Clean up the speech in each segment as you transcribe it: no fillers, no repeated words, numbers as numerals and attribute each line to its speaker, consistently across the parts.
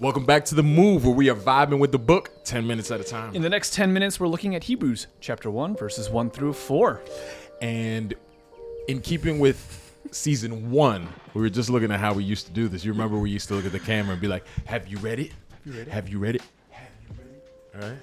Speaker 1: Welcome back to The Move, where we are vibing with the book 10 minutes at a time.
Speaker 2: In the next 10 minutes, we're looking at Hebrews chapter 1, verses 1 through 4.
Speaker 1: And in keeping with season 1, we were just looking at how we used to do this. You remember we used to look at the camera and be like, have you read it? Have you read it? All right.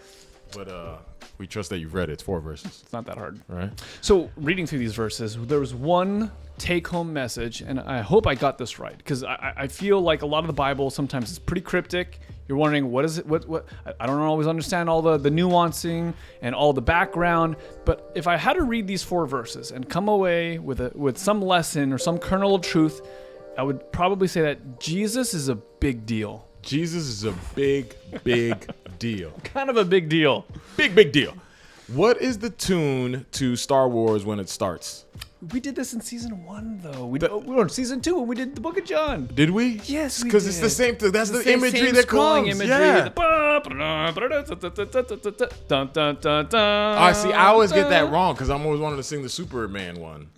Speaker 1: But we trust that you've read it. It's 4 verses.
Speaker 2: It's not that hard.
Speaker 1: Right.
Speaker 2: So reading through these verses, there was one take-home message, and I hope I got this right, because I feel like a lot of the Bible sometimes is pretty cryptic. You're wondering, what is it? What? I don't always understand all the nuancing and all the background. But if I had to read these 4 verses and come away with some lesson or some kernel of truth, I would probably say that Jesus is a big deal.
Speaker 1: Jesus is a big, big deal.
Speaker 2: Kind of a big deal.
Speaker 1: Big deal. What is the tune to Star Wars when it starts?
Speaker 2: We did this in season 1, though. We were in season 2 when we did the Book of John.
Speaker 1: Did we?
Speaker 2: Yes, we did.
Speaker 1: Because it's the same thing. That's the imagery
Speaker 2: same
Speaker 1: that
Speaker 2: scrolling
Speaker 1: comes.
Speaker 2: imagery.
Speaker 1: Yeah. I see. I always get that wrong because I'm always wanting to sing the Superman one.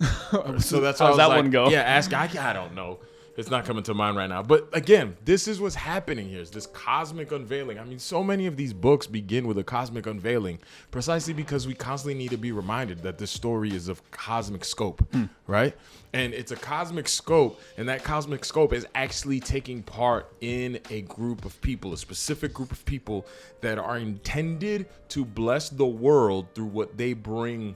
Speaker 1: So that's how
Speaker 2: does that one go?
Speaker 1: Yeah, I don't know. It's not coming to mind right now. But again, this is what's happening here. Is this cosmic unveiling. I mean, so many of these books begin with a cosmic unveiling precisely because we constantly need to be reminded that this story is of cosmic scope, right? And it's a cosmic scope, and that cosmic scope is actually taking part in a group of people, a specific group of people that are intended to bless the world through what they bring,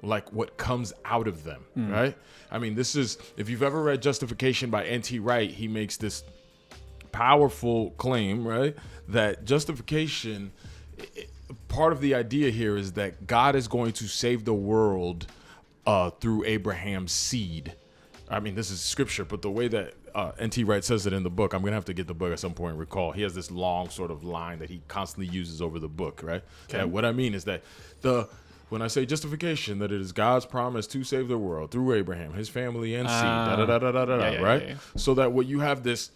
Speaker 1: like what comes out of them, right? I mean, this is, if you've ever read Justification by N.T. Wright, he makes this powerful claim, right? That justification, part of the idea here is that God is going to save the world through Abraham's seed. I mean, this is scripture, but the way that N.T. Wright says it in the book, I'm going to have to get the book at some point and recall. He has this long sort of line that he constantly uses over the book, right? Okay. And what I mean is that when I say justification, that it is God's promise to save the world through Abraham, his family, and seed, right? Yeah. So that what you have this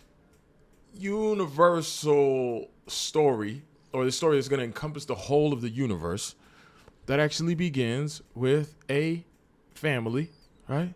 Speaker 1: universal story, or the story that's going to encompass the whole of the universe, that actually begins with a family, right?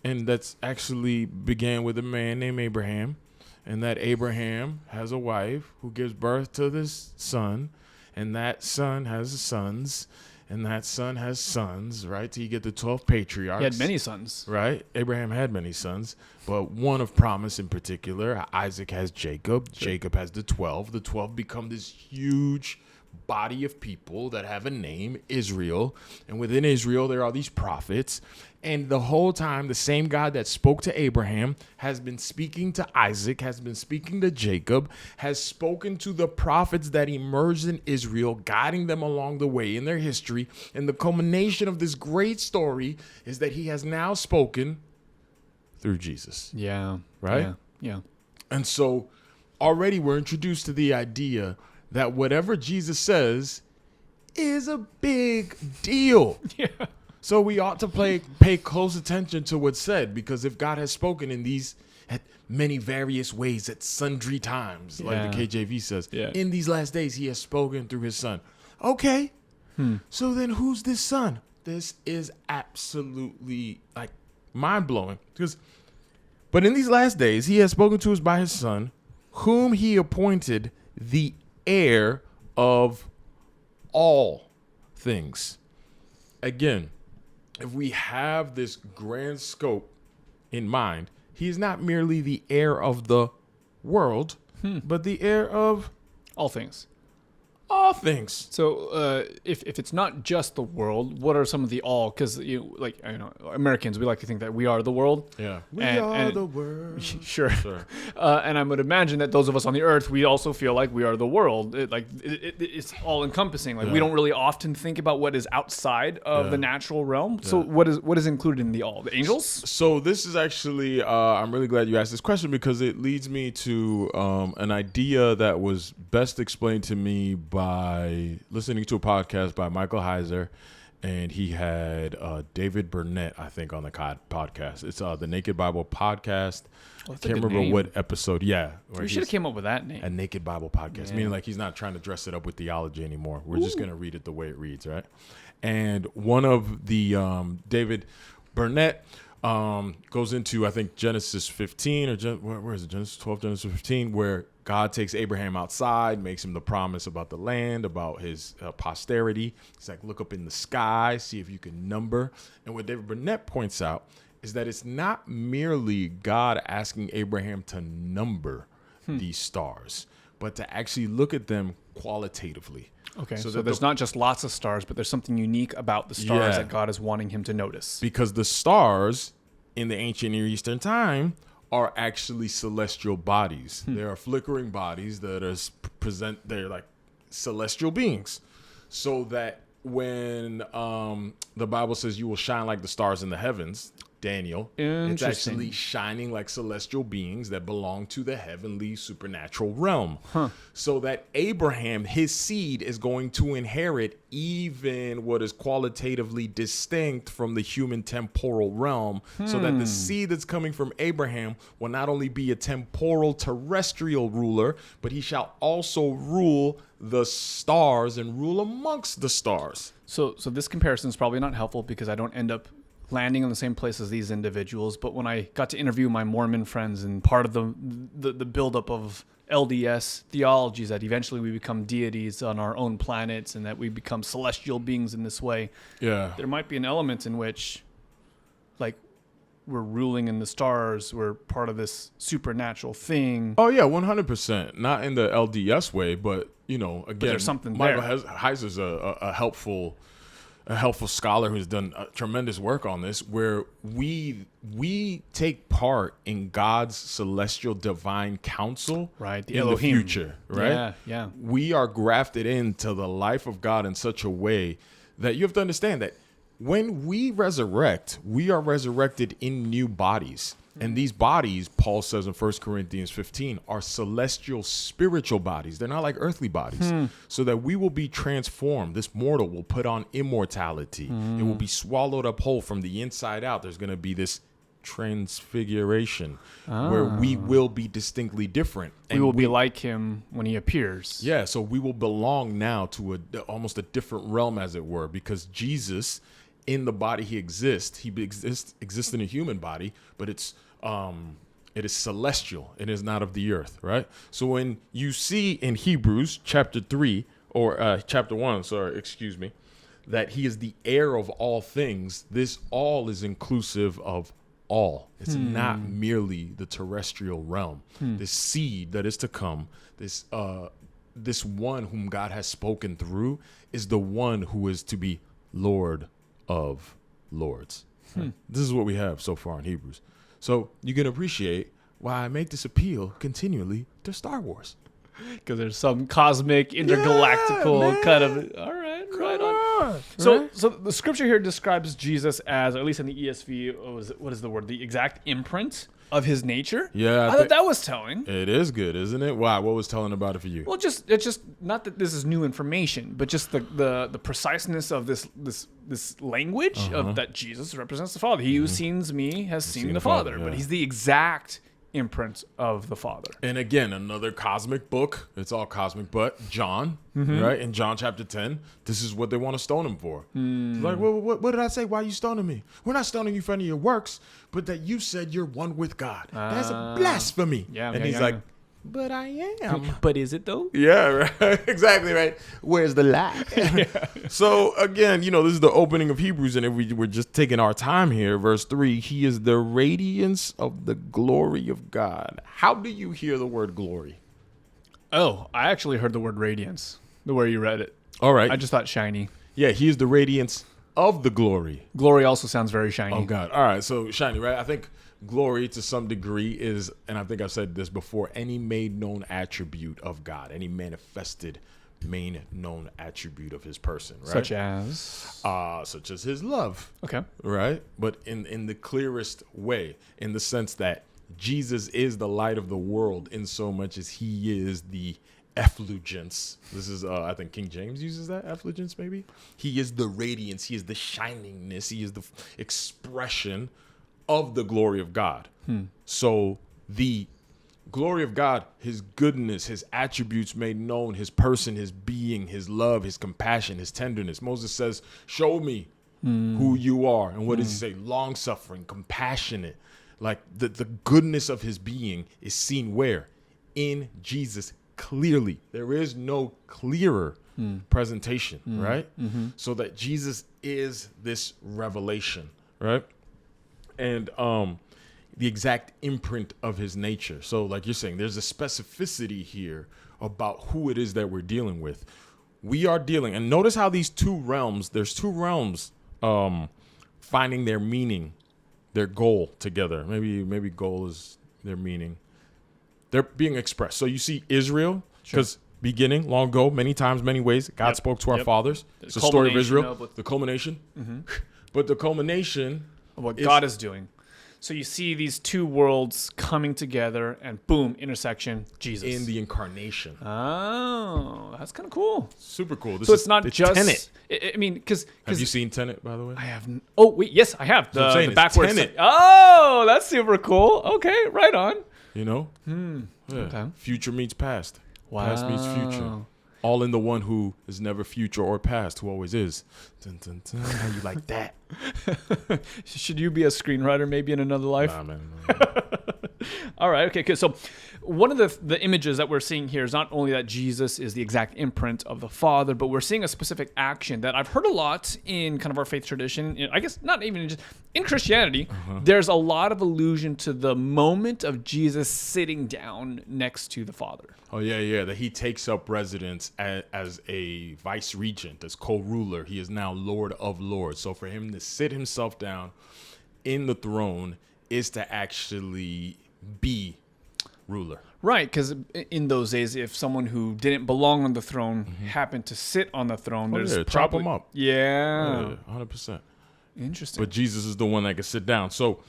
Speaker 1: And that's actually began with a man named Abraham, and that Abraham has a wife who gives birth to this son, and that son has sons, and that son has sons, right? So you get the 12 patriarchs.
Speaker 2: He had many sons.
Speaker 1: Right? Abraham had many sons, but one of promise in particular. Isaac has Jacob. Sure. Jacob has the 12. The 12 become this huge body of people that have a name, Israel. And within Israel, there are these prophets. And the whole time, the same God that spoke to Abraham has been speaking to Isaac, has been speaking to Jacob, has spoken to the prophets that emerged in Israel, guiding them along the way in their history. And the culmination of this great story is that he has now spoken through Jesus.
Speaker 2: Yeah.
Speaker 1: Right?
Speaker 2: Yeah.
Speaker 1: And so already we're introduced to the idea that whatever Jesus says is a big deal.
Speaker 2: Yeah.
Speaker 1: So we ought to pay close attention to what's said, because if God has spoken in these at many various ways at sundry times, like the KJV says, in these last days he has spoken through his son. Okay. So then who's this son? This is absolutely like mind-blowing. But in these last days he has spoken to us by his son, whom he appointed the heir of all things. Again, if we have this grand scope in mind, he is not merely the heir of the world, but the heir of
Speaker 2: all things.
Speaker 1: All things.
Speaker 2: So if it's not just the world, what are some of the all? Because Americans, we like to think that we are the world.
Speaker 1: Yeah, we are the world.
Speaker 2: Sure. And I would imagine that those of us on the earth, we also feel like we are the world. It's all encompassing. Like we don't really often think about what is outside of the natural realm. So what is included in the all? The angels?
Speaker 1: So this is actually, I'm really glad you asked this question, because it leads me to an idea that was best explained to me by listening to a podcast by Michael Heiser, and he had David Burnett, I think, on the podcast. It's the Naked Bible podcast. I can't remember what episode. Yeah.
Speaker 2: We should have came up with that name.
Speaker 1: A Naked Bible podcast, meaning like he's not trying to dress it up with theology anymore. We're just going to read it the way it reads, right? And one of the David Burnett Goes into, I think, Genesis 15 or where is it? Genesis 12, Genesis 15, where God takes Abraham outside, makes him the promise about the land, about his posterity. He's like, look up in the sky, see if you can number. And what David Burnett points out is that it's not merely God asking Abraham to number these stars, but to actually look at them qualitatively.
Speaker 2: Okay, so there's not just lots of stars, but there's something unique about the stars that God is wanting him to notice.
Speaker 1: Because the stars in the ancient Near Eastern time are actually celestial bodies. They are flickering bodies that are they're like celestial beings. So that when the Bible says you will shine like the stars in the heavens, Daniel, it's actually shining like celestial beings that belong to the heavenly supernatural realm. So that Abraham, his seed, is going to inherit even what is qualitatively distinct from the human temporal realm, so that the seed that's coming from Abraham will not only be a temporal terrestrial ruler, but he shall also rule the stars and rule amongst the stars.
Speaker 2: So this comparison is probably not helpful because I don't end up landing in the same place as these individuals. But when I got to interview my Mormon friends, and part of the buildup of LDS theology is that eventually we become deities on our own planets and that we become celestial beings in this way.
Speaker 1: Yeah.
Speaker 2: There might be an element in which, like, we're ruling in the stars, we're part of this supernatural thing.
Speaker 1: Oh yeah, 100%. Not in the LDS way, but again, but
Speaker 2: there's something
Speaker 1: Michael
Speaker 2: there.
Speaker 1: Heiser's a helpful scholar who's done tremendous work on this, where we take part in God's celestial divine counsel,
Speaker 2: right?
Speaker 1: In the future, right?
Speaker 2: Yeah.
Speaker 1: We are grafted into the life of God in such a way that you have to understand that when we resurrect, we are resurrected in new bodies. And these bodies, Paul says in 1 Corinthians 15, are celestial spiritual bodies. They're not like earthly bodies. So that we will be transformed. This mortal will put on immortality. It will be swallowed up whole from the inside out. There's going to be this transfiguration where we will be distinctly different.
Speaker 2: And we will be like him when he appears.
Speaker 1: Yeah, so we will belong now to almost a different realm, as it were, because Jesus, in the body he exists in a human body, but it is celestial. It is not of the earth, right? So when you see in Hebrews chapter 3 or chapter 1, that he is the heir of all things, this all is inclusive of all. It's not merely the terrestrial realm. This seed that is to come, this one whom God has spoken through, is the one who is to be Lord of Lords. This is what we have so far in Hebrews. So you can appreciate why I make this appeal continually to Star Wars.
Speaker 2: Because there's some cosmic, intergalactical kind of... All right, right on. So the scripture here describes Jesus as, or at least in the ESV, what is the word? The exact imprint of his nature?
Speaker 1: Yeah.
Speaker 2: I thought that was telling.
Speaker 1: It is good, isn't it? Why? What was telling about it for you?
Speaker 2: Well, it's just not that this is new information, but just the preciseness of this language of that Jesus represents the Father. He who sees me has seen the Father, but he's the exact imprint of the Father.
Speaker 1: And again, another cosmic book. It's all cosmic, but John, right? In John chapter 10, this is what they want to stone him for. It's like, well, what did I say? Why are you stoning me? We're not stoning you for any of your works, but that you said you're one with God. That's a blasphemy. And he's like, but I am.
Speaker 2: But is it though?
Speaker 1: Yeah, right. Exactly, right. Where's the lie? So again, this is the opening of Hebrews, and if we're just taking our time here, verse 3, he is the radiance of the glory of God. How do you hear the word glory?
Speaker 2: Oh, I actually heard the word radiance, the way you read it.
Speaker 1: All right.
Speaker 2: I just thought shiny.
Speaker 1: Yeah, he is the radiance of the glory.
Speaker 2: Glory also sounds very shiny.
Speaker 1: Oh, God. All right, so shiny, right? I think glory to some degree is, and I think I've said this before, any made known attribute of God, any manifested main known attribute of his person, right? Such as his love.
Speaker 2: Okay.
Speaker 1: Right? But in the clearest way, in the sense that Jesus is the light of the world in so much as he is the effulgence. This is, I think King James uses that, effulgence maybe? He is the radiance. He is the shiningness. He is the expression of the glory of God. So the glory of God, his goodness, his attributes made known, his person, his being, his love, his compassion, his tenderness. Moses says, show me who you are. And what does he say? Long-suffering, compassionate. Like the goodness of his being is seen where? In Jesus clearly. There is no clearer presentation, right? So that Jesus is this revelation, right? And the exact imprint of his nature. So like you're saying, there's a specificity here about who it is that we're dealing with. We are dealing, and notice how there's two realms finding their meaning, their goal together. Maybe goal is their meaning. They're being expressed. So you see Israel, because beginning, long ago, many times, many ways, God spoke to our fathers. It's the story of Israel, the culmination. But the culmination
Speaker 2: of what God is doing. So you see these two worlds coming together and boom, intersection, Jesus.
Speaker 1: In the incarnation.
Speaker 2: Oh, that's kind of cool.
Speaker 1: Super cool.
Speaker 2: So it's not just
Speaker 1: Tenet.
Speaker 2: I mean, because
Speaker 1: have you seen Tenet, by the way?
Speaker 2: I have. Oh wait, yes, I have. The backwards.
Speaker 1: Tenet.
Speaker 2: Oh, that's super cool. Okay, right on.
Speaker 1: You know? Yeah.
Speaker 2: Okay.
Speaker 1: Future meets past.
Speaker 2: Wow.
Speaker 1: Past meets future. All in the one who is never future or past, who always is. Dun, dun, dun. How you like that?
Speaker 2: Should you be a screenwriter maybe in another life?
Speaker 1: Nah, man.
Speaker 2: All right. Okay. Good. So one of the images that we're seeing here is not only that Jesus is the exact imprint of the Father, but we're seeing a specific action that I've heard a lot in kind of our faith tradition. I guess not even just in Christianity. There's a lot of allusion to the moment of Jesus sitting down next to the Father.
Speaker 1: Oh, yeah. That he takes up residence as a vice regent, as co-ruler. He is now Lord of Lords. So for him to sit himself down in the throne is to actually be ruler.
Speaker 2: Right, because in those days, if someone who didn't belong on the throne happened to sit on the throne, there's
Speaker 1: chop them up.
Speaker 2: Yeah.
Speaker 1: 100%.
Speaker 2: Interesting.
Speaker 1: But Jesus is the one that can sit down. So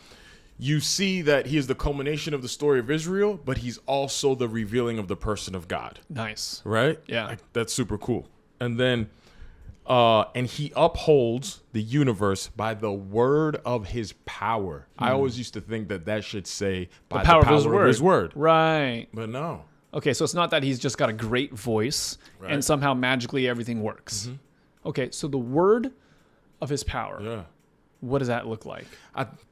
Speaker 1: you see that he is the culmination of the story of Israel, but he's also the revealing of the person of God.
Speaker 2: Nice.
Speaker 1: Right?
Speaker 2: Yeah.
Speaker 1: That's super cool. And then, and he upholds the universe by the word of his power. I always used to think that should say by the power of his word.
Speaker 2: Right.
Speaker 1: But no.
Speaker 2: Okay, so it's not that he's just got a great voice and somehow magically everything works. Okay, so the word of his power.
Speaker 1: Yeah.
Speaker 2: What does that look like?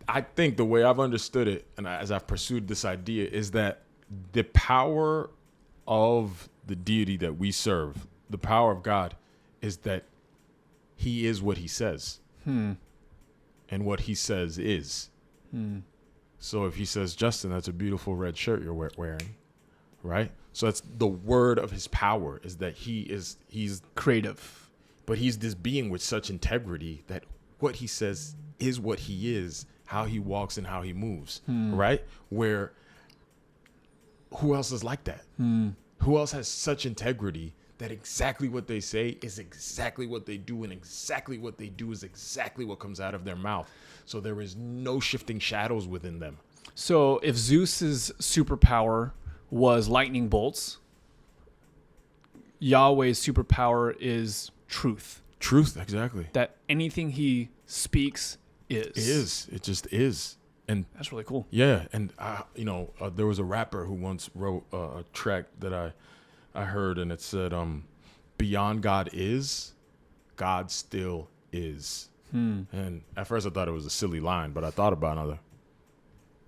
Speaker 1: I think the way I've understood it, and as I've pursued this idea, is that the power of the deity that we serve, the power of God, is that he is what he says. And what he says is. So if he says, Justin, that's a beautiful red shirt you're wearing, right? So that's the word of his power, is that he's
Speaker 2: creative.
Speaker 1: But he's this being with such integrity that what he says is what he is, how he walks and how he moves, right? Where who else is like that? Who else has such integrity that exactly what they say is exactly what they do, and exactly what they do is exactly what comes out of their mouth. So there is no shifting shadows within them.
Speaker 2: So if Zeus's superpower was lightning bolts, Yahweh's superpower is truth.
Speaker 1: Truth, exactly.
Speaker 2: That anything he speaks is.
Speaker 1: It just is. And
Speaker 2: that's really cool.
Speaker 1: Yeah, and there was a rapper who once wrote a track that I heard, and it said, "Beyond God is, God still is." And at first I thought it was a silly line, but I thought about another.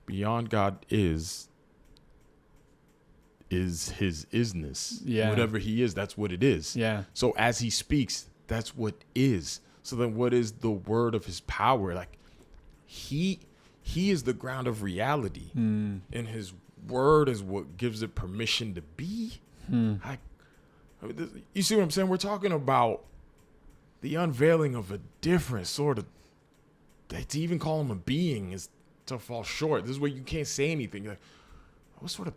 Speaker 1: Beyond God is his isness.
Speaker 2: Yeah.
Speaker 1: Whatever he is, that's what it is.
Speaker 2: Yeah.
Speaker 1: So as he speaks, that's what is. So then what is the word of his power? Like he is the ground of reality. And his word is what gives it permission to be. You see what I'm saying? We're talking about the unveiling of a different sort of, to even call him a being is to fall short. This is where you can't say anything. You're like, what sort of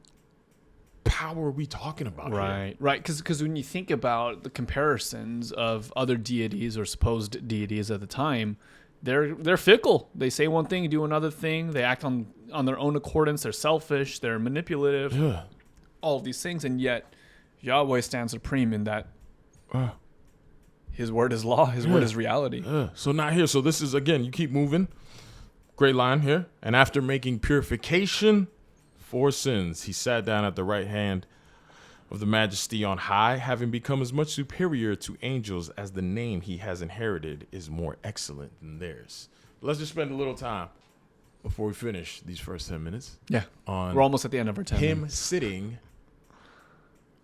Speaker 1: power are we talking about here?
Speaker 2: Right. Because when you think about the comparisons of other deities or supposed deities at the time, they're fickle. They say one thing, do another thing. They act on their own accordance. They're selfish. They're manipulative.
Speaker 1: Yeah.
Speaker 2: All of these things, and yet Yahweh stands supreme in that his word is law. His word is reality.
Speaker 1: So not here. So this is, again, you keep moving. Great line here. And after making purification for sins, he sat down at the right hand of the Majesty on high, having become as much superior to angels as the name he has inherited is more excellent than theirs. But let's just spend a little time before we finish these first 10 minutes.
Speaker 2: Yeah. We're almost at the end of our 10
Speaker 1: Him
Speaker 2: minutes.
Speaker 1: sitting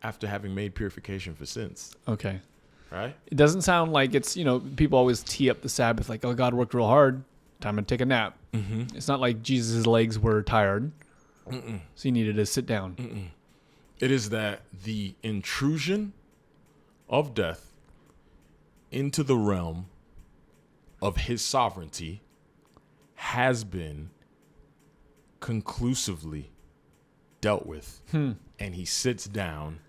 Speaker 1: after having made purification for sins.
Speaker 2: Okay.
Speaker 1: Right?
Speaker 2: It doesn't sound like it's, people always tee up the Sabbath like, oh, God worked real hard. Time to take a nap.
Speaker 1: Mm-hmm.
Speaker 2: It's not like Jesus' legs were tired. So he needed to sit down.
Speaker 1: It is that the intrusion of death into the realm of his sovereignty has been conclusively dealt with. And he sits down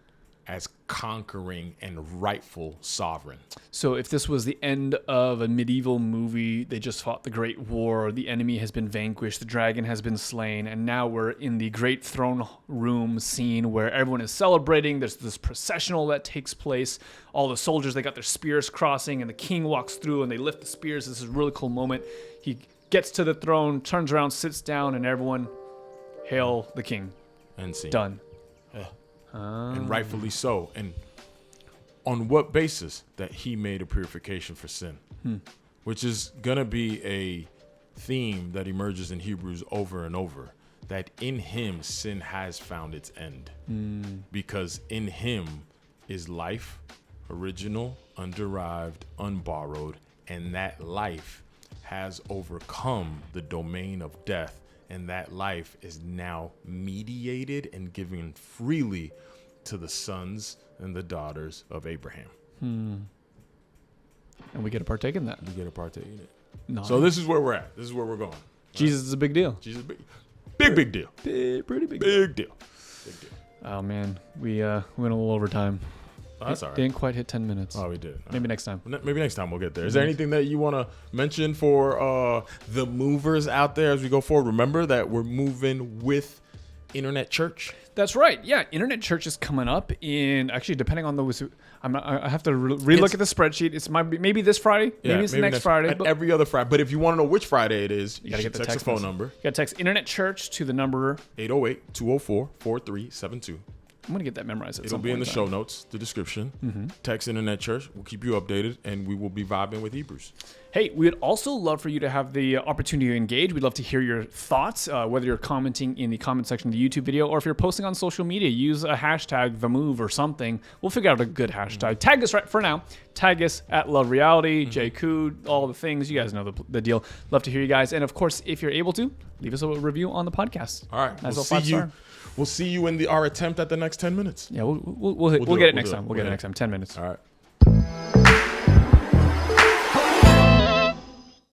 Speaker 1: as conquering and rightful sovereign.
Speaker 2: So if this was the end of a medieval movie, they just fought the Great War, the enemy has been vanquished, the dragon has been slain, and now we're in the great throne room scene where everyone is celebrating. There's this processional that takes place. All the soldiers, they got their spears crossing, and the king walks through and they lift the spears. This is a really cool moment. He gets to the throne, turns around, sits down, and everyone, hail the king.
Speaker 1: And scene.
Speaker 2: Done.
Speaker 1: And rightfully so. And on what basis? That he made a purification for sin, which is going to be a theme that emerges in Hebrews over and over, that in him sin has found its end, because in him is life, original, underived, unborrowed, and that life has overcome the domain of death. And that life is now mediated and given freely to the sons and the daughters of Abraham.
Speaker 2: And we get to partake in that.
Speaker 1: We get to partake in it.
Speaker 2: No.
Speaker 1: So this is where we're at. This is where we're going.
Speaker 2: Jesus is a big deal.
Speaker 1: Jesus, big deal.
Speaker 2: Pretty big
Speaker 1: Big deal. Big deal.
Speaker 2: Oh, man. We went a little over time.
Speaker 1: Oh, that's all right.
Speaker 2: Didn't quite hit 10 minutes.
Speaker 1: Oh, we did.
Speaker 2: Maybe next time.
Speaker 1: Maybe next time we'll get there. Is there anything that you want to mention for the movers out there as we go forward? Remember that we're moving with Internet Church.
Speaker 2: That's right. Yeah, Internet Church is coming up in, actually, depending on the, I have to relook at the spreadsheet. It's maybe this Friday. Maybe it's next Friday.
Speaker 1: And every other Friday. But if you want to know which Friday it is, you
Speaker 2: gotta
Speaker 1: should
Speaker 2: get the
Speaker 1: text the phone number.
Speaker 2: You got to text Internet Church to the number
Speaker 1: 808-204-4372.
Speaker 2: I'm going to get that memorized.
Speaker 1: It'll be in the show notes, the description. Text Internet Church. We'll keep you updated, and we will be vibing with Hebrews.
Speaker 2: Hey, we would also love for you to have the opportunity to engage. We'd love to hear your thoughts, whether you're commenting in the comment section of the YouTube video or if you're posting on social media. Use a hashtag, TheMove or something. We'll figure out a good hashtag. Tag us right for now. Tag us at Love Reality, JCood, all the things. You guys know the deal. Love to hear you guys. And, of course, if you're able to, leave us a review on the podcast.
Speaker 1: All right. We'll see you in our attempt at the next 10 minutes.
Speaker 2: Yeah, we'll get it next time. We'll get it next time. 10 minutes.
Speaker 1: All right.